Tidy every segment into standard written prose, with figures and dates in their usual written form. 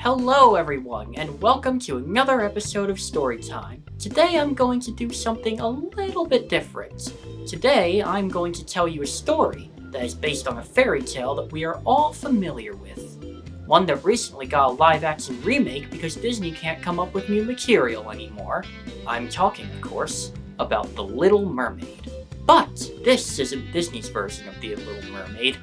Hello everyone, and welcome to another episode of Storytime. Today I'm going to do something a little bit different. Today I'm going to tell you a story that is based on a fairy tale that we are all familiar with. One that recently got a live-action remake because Disney can't come up with new material anymore. I'm talking, of course, about The Little Mermaid. But this isn't Disney's version of The Little Mermaid.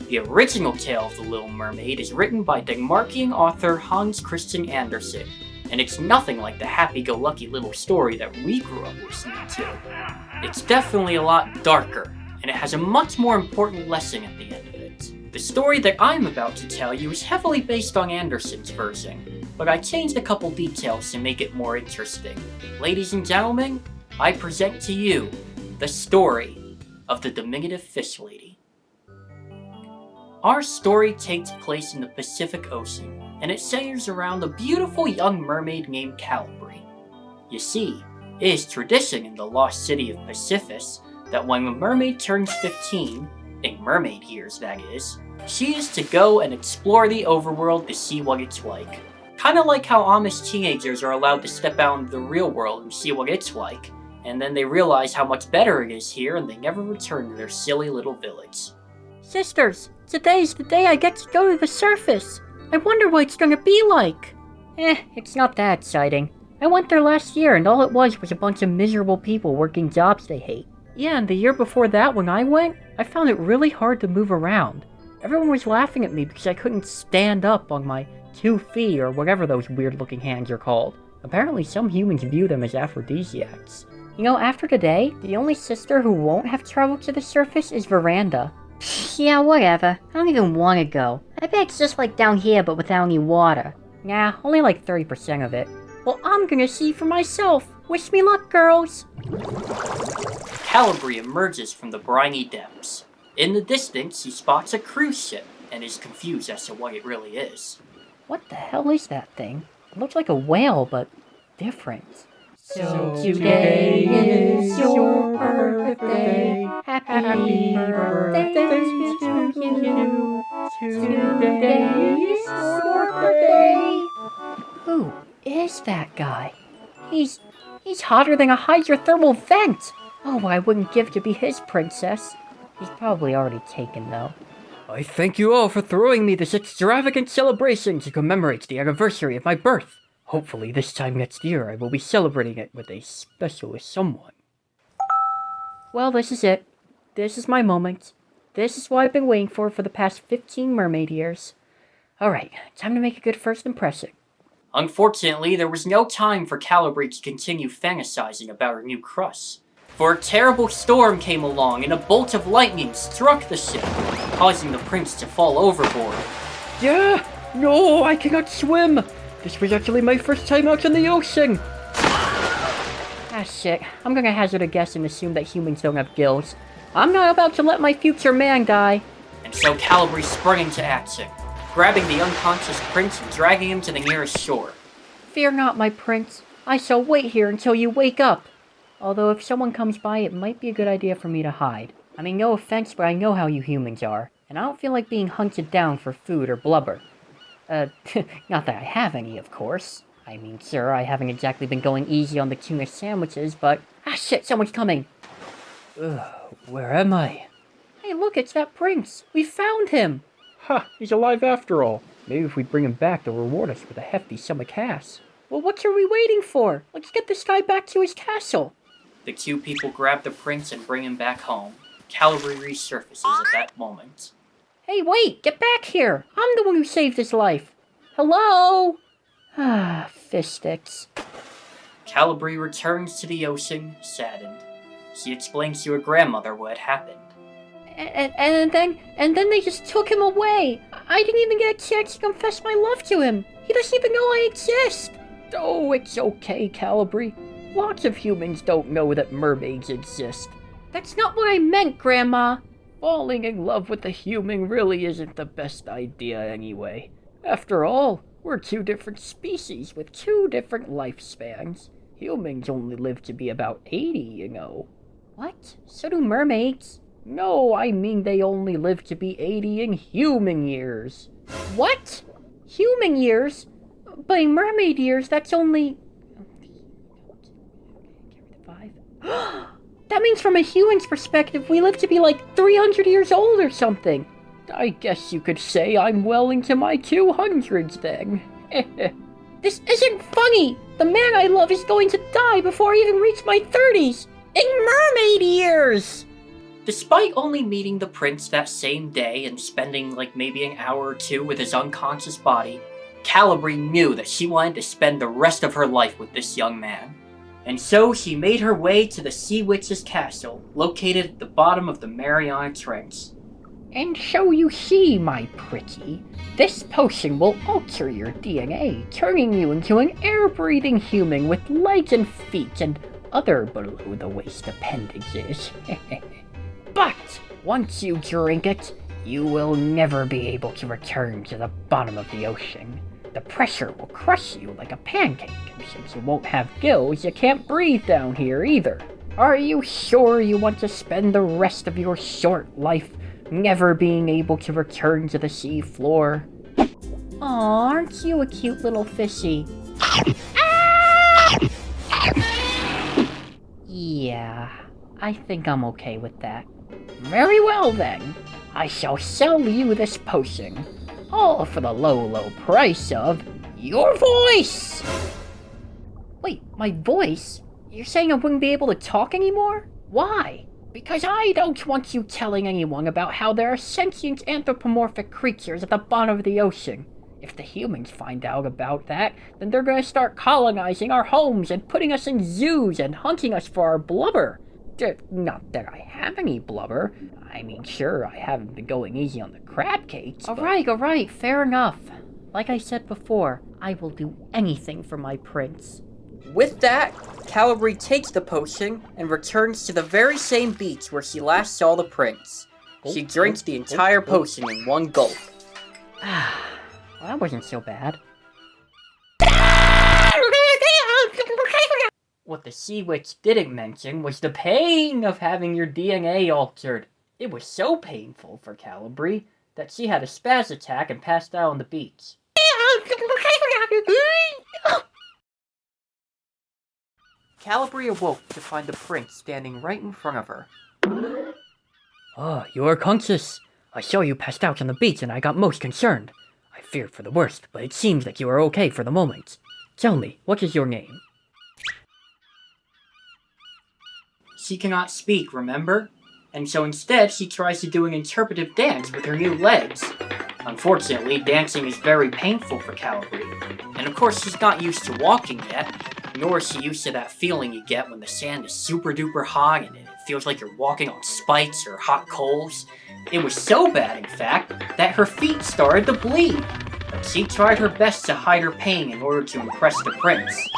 The original tale of The Little Mermaid is written by Denmarkian author Hans Christian Andersen, and it's nothing like the happy-go-lucky little story that we grew up listening to. It's definitely a lot darker, and it has a much more important lesson at the end of it. The story that I'm about to tell you is heavily based on Andersen's version, but I changed a couple details to make it more interesting. Ladies and gentlemen, I present to you the story of the Diminutive Fish Lady. Our story takes place in the Pacific Ocean, and it centers around a beautiful young mermaid named Calibri. You see, it is tradition in the lost city of Pacificus that when a mermaid turns 15, in mermaid years that is, she is to go and explore the overworld to see what it's like. Kinda like how Amish teenagers are allowed to step out into the real world and see what it's like, and then they realize how much better it is here and they never return to their silly little village. Sisters, today's the day I get to go to the surface. I wonder what it's gonna be like. It's not that exciting. I went there last year and all it was a bunch of miserable people working jobs they hate. Yeah, and the year before that when I went, I found it really hard to move around. Everyone was laughing at me because I couldn't stand up on my 2 feet or whatever those weird looking hands are called. Apparently some humans view them as aphrodisiacs. You know, after today, the only sister who won't have traveled to the surface is Veranda. Yeah, whatever. I don't even want to go. I bet it's just like down here but without any water. Nah, only like 30% of it. Well, I'm gonna see for myself. Wish me luck, girls. Calibri emerges from the briny depths. In the distance, he spots a cruise ship and is confused as to what it really is. What the hell is that thing? It looks like a whale, but different. So today is your birthday. Happy birthday to you. Today is your birthday. Who is that guy? He's hotter than a hydrothermal vent. Oh, I wouldn't give to be his princess. He's probably already taken, though. I thank you all for throwing me this extravagant celebration to commemorate the anniversary of my birth. Hopefully this time next year I will be celebrating it with a special someone. Well, this is it. This is my moment. This is what I've been waiting for the past 15 mermaid years. Alright, time to make a good first impression. Unfortunately, there was no time for Calibri to continue fantasizing about her new crush. For a terrible storm came along and a bolt of lightning struck the ship, causing the prince to fall overboard. Yeah! No, I cannot swim! This was actually my first time out in the ocean! Ah shit, I'm gonna hazard a guess and assume that humans don't have gills. I'm not about to let my future man die. And so Calibri sprung into action, grabbing the unconscious prince and dragging him to the nearest shore. Fear not, my prince. I shall wait here until you wake up. Although if someone comes by, it might be a good idea for me to hide. I mean, no offense, but I know how you humans are, and I don't feel like being hunted down for food or blubber. Not that I have any, of course. I mean, sir, I haven't exactly been going easy on the tuna sandwiches, but... Ah, shit, someone's coming! Where am I? Hey, look, it's that prince! We found him! Ha, he's alive after all. Maybe if we bring him back, they'll reward us with a hefty sum of cash. Well, what are we waiting for? Let's get this guy back to his castle! The two people grab the prince and bring him back home. Calibri resurfaces at that moment. Hey, wait! Get back here! I'm the one who saved his life! Hello? Ah, fish sticks. Calibri returns to the ocean, saddened. She explains to her grandmother what had happened. And then they just took him away! I didn't even get a chance to confess my love to him! He doesn't even know I exist! Oh, it's okay, Calibri. Lots of humans don't know that mermaids exist. That's not what I meant, Grandma! Falling in love with a human really isn't the best idea anyway. After all, we're 2 different species with 2 different lifespans. Humans only live to be about 80, you know. What? So do mermaids? No, I mean they only live to be 80 in human years. What? Human years? by mermaid years, that's only... 5. That means from a human's perspective, we live to be like 300 years old or something. I guess you could say I'm well into my 200s then. This isn't funny! The man I love is going to die before I even reach my 30s! In mermaid years! Despite only meeting the prince that same day and spending like maybe an hour or two with his unconscious body, Calibre knew that she wanted to spend the rest of her life with this young man. And so she made her way to the Sea Witch's castle, located at the bottom of the Mariana Trench. And so you see, my pretty, this potion will alter your DNA, turning you into an air-breathing human with legs and feet and other below-the-waist appendages. But once you drink it, you will never be able to return to the bottom of the ocean. The pressure will crush you like a pancake, and since you won't have gills, you can't breathe down here either. Are you sure you want to spend the rest of your short life never being able to return to the sea floor? Aw, aren't you a cute little fishy? Yeah, I think I'm okay with that. Very well then. I shall sell you this potion, all for the low price of your voice! Wait, my voice? You're saying I wouldn't be able to talk anymore? Why? Because I don't want you telling anyone about how there are sentient anthropomorphic creatures at the bottom of the ocean. If the humans find out about that, then they're gonna start colonizing our homes and putting us in zoos and hunting us for our blubber. Not that I have any blubber. I mean, sure, I haven't been going easy on the crab cakes, but... Alright, fair enough. Like I said before, I will do anything for my prince. With that, Calibre takes the potion and returns to the very same beach where she last saw the prince. She drinks the entire potion in one gulp. Well, that wasn't so bad. What the Sea Witch didn't mention was the pain of having your DNA altered. It was so painful for Calibre that she had a spaz attack and passed out on the beach. Calibre awoke to find the prince standing right in front of her. Oh, you are conscious. I saw you passed out on the beach and I got most concerned. I feared for the worst, but it seems that you are okay for the moment. Tell me, what is your name? She cannot speak, remember? And so instead, she tries to do an interpretive dance with her new legs. Unfortunately, dancing is very painful for Calibre. And of course, she's not used to walking yet, nor is she used to that feeling you get when the sand is super duper hot and it feels like you're walking on spikes or hot coals. It was so bad, in fact, that her feet started to bleed. But she tried her best to hide her pain in order to impress the prince.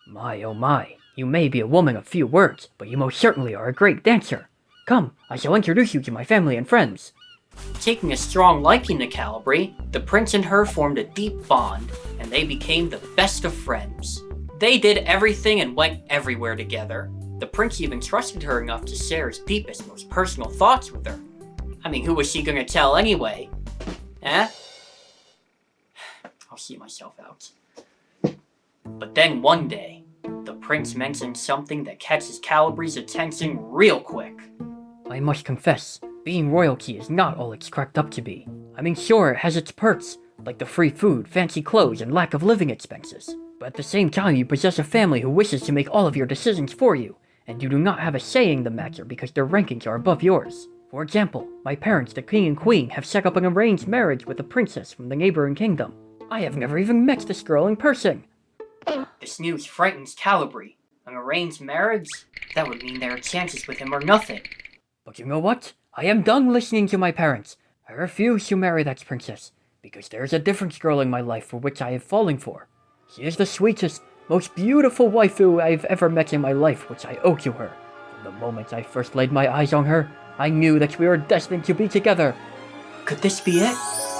My oh my, you may be a woman of few words, but you most certainly are a great dancer. Come, I shall introduce you to my family and friends. Taking a strong liking to Calibre, the prince and her formed a deep bond, and they became the best of friends. They did everything and went everywhere together. The prince even trusted her enough to share his deepest, most personal thoughts with her. I mean, who was she gonna tell anyway? Eh? I'll see myself out. But then one day, the prince mentioned something that catches Calibre's attention real quick. I must confess, being royalty is not all it's cracked up to be. I mean, sure, it has its perks, like the free food, fancy clothes, and lack of living expenses. But at the same time, you possess a family who wishes to make all of your decisions for you, and you do not have a say in the matter because their rankings are above yours. For example, my parents, the king and queen, have set up an arranged marriage with a princess from the neighboring kingdom. I have never even met this girl in person. This news frightens Calibre. An arranged marriage? That would mean their chances with him are nothing. But you know what? I am done listening to my parents. I refuse to marry that princess, because there is a different girl in my life for which I have fallen for. She is the sweetest, most beautiful waifu I've ever met in my life, which I owe to her. From the moment I first laid my eyes on her, I knew that we were destined to be together. Could this be it?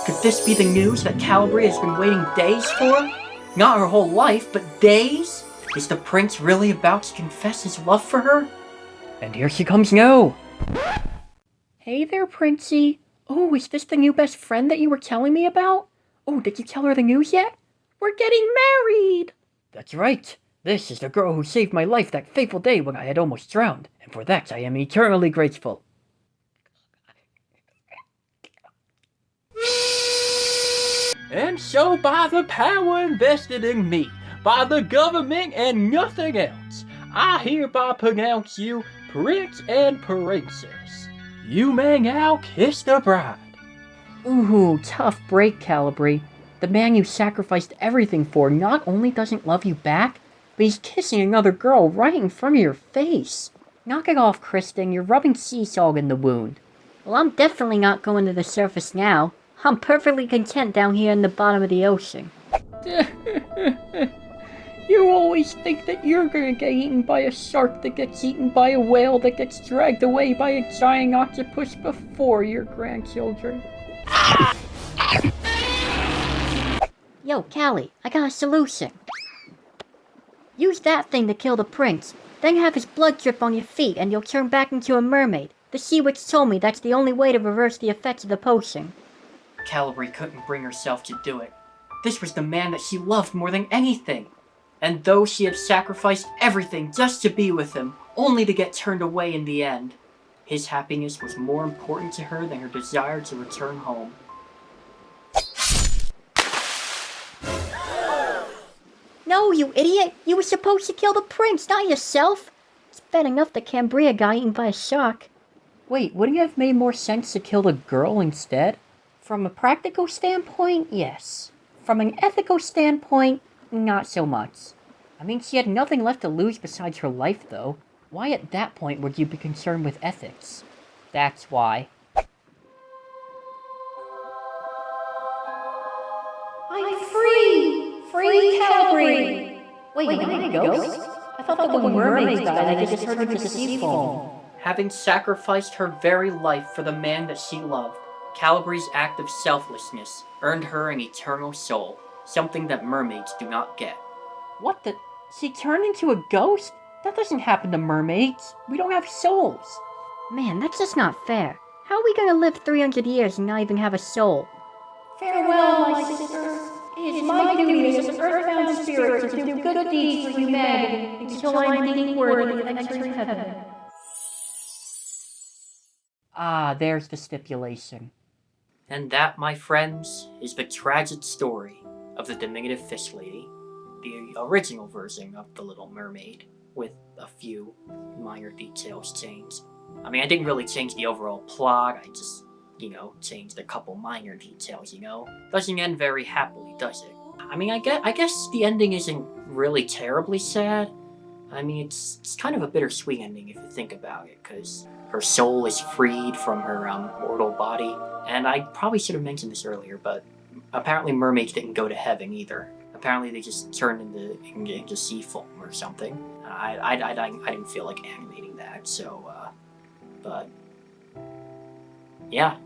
Could this be the news that Calibre has been waiting days for? Not her whole life, but days? Is the prince really about to confess his love for her? And here she comes now! Hey there, Princey. Oh, is this the new best friend that you were telling me about? Oh, did you tell her the news yet? We're getting married! That's right. This is the girl who saved my life that fateful day when I had almost drowned, and for that I am eternally grateful. And so by the power invested in me, by the government and nothing else, I hereby pronounce you Prince and Princess. You may now kiss the bride. Ooh, tough break, Calibri. The man you sacrificed everything for not only doesn't love you back, but he's kissing another girl right in front of your face. Knock it off, Kristen. You're rubbing sea salt in the wound. Well, I'm definitely not going to the surface now. I'm perfectly content down here in the bottom of the ocean. You always think that you're gonna get eaten by a shark that gets eaten by a whale that gets dragged away by a giant octopus before your grandchildren. Yo, Callie, I got a solution. Use that thing to kill the prince, then have his blood drip on your feet and you'll turn back into a mermaid. The sea witch told me that's the only way to reverse the effects of the potion. Calibri couldn't bring herself to do it. This was the man that she loved more than anything. And though she had sacrificed everything just to be with him, only to get turned away in the end, his happiness was more important to her than her desire to return home. No, you idiot! You were supposed to kill the prince, not yourself! It's bad enough the Cambria got eaten by a shark. Wait, wouldn't it have made more sense to kill the girl instead? From a practical standpoint, yes. From an ethical standpoint, not so much. I mean, she had nothing left to lose besides her life, though. Why at that point would you be concerned with ethics? That's why. I'm free! Free Calibri! Wait, you mean a ghost? I thought that when mermaids died, they just turned into sea foam. Having sacrificed her very life for the man that she loved, Calibri's act of selflessness earned her an eternal soul, something that mermaids do not get. What the? She turned into a ghost? That doesn't happen to mermaids. We don't have souls. Man, that's just not fair. How are we gonna live 300 years and not even have a soul? Farewell, my sister. It is my duty as an earthbound spirit to do good deeds for humanity until I am deemed worthy of entering heaven. Ah, there's the stipulation. And that, my friends, is the tragic story of the Diminutive Fish Lady, the original version of the Little Mermaid, with a few minor details changed. I mean, I didn't really change the overall plot, I just, changed a couple minor details, Doesn't end very happily, does it? I mean, I guess the ending isn't really terribly sad. I mean, it's kind of a bittersweet ending if you think about it, because her soul is freed from her mortal body. And I probably should have mentioned this earlier, but apparently mermaids didn't go to heaven either. Apparently they just turned into sea foam or something. I didn't feel like animating that, so, but, yeah.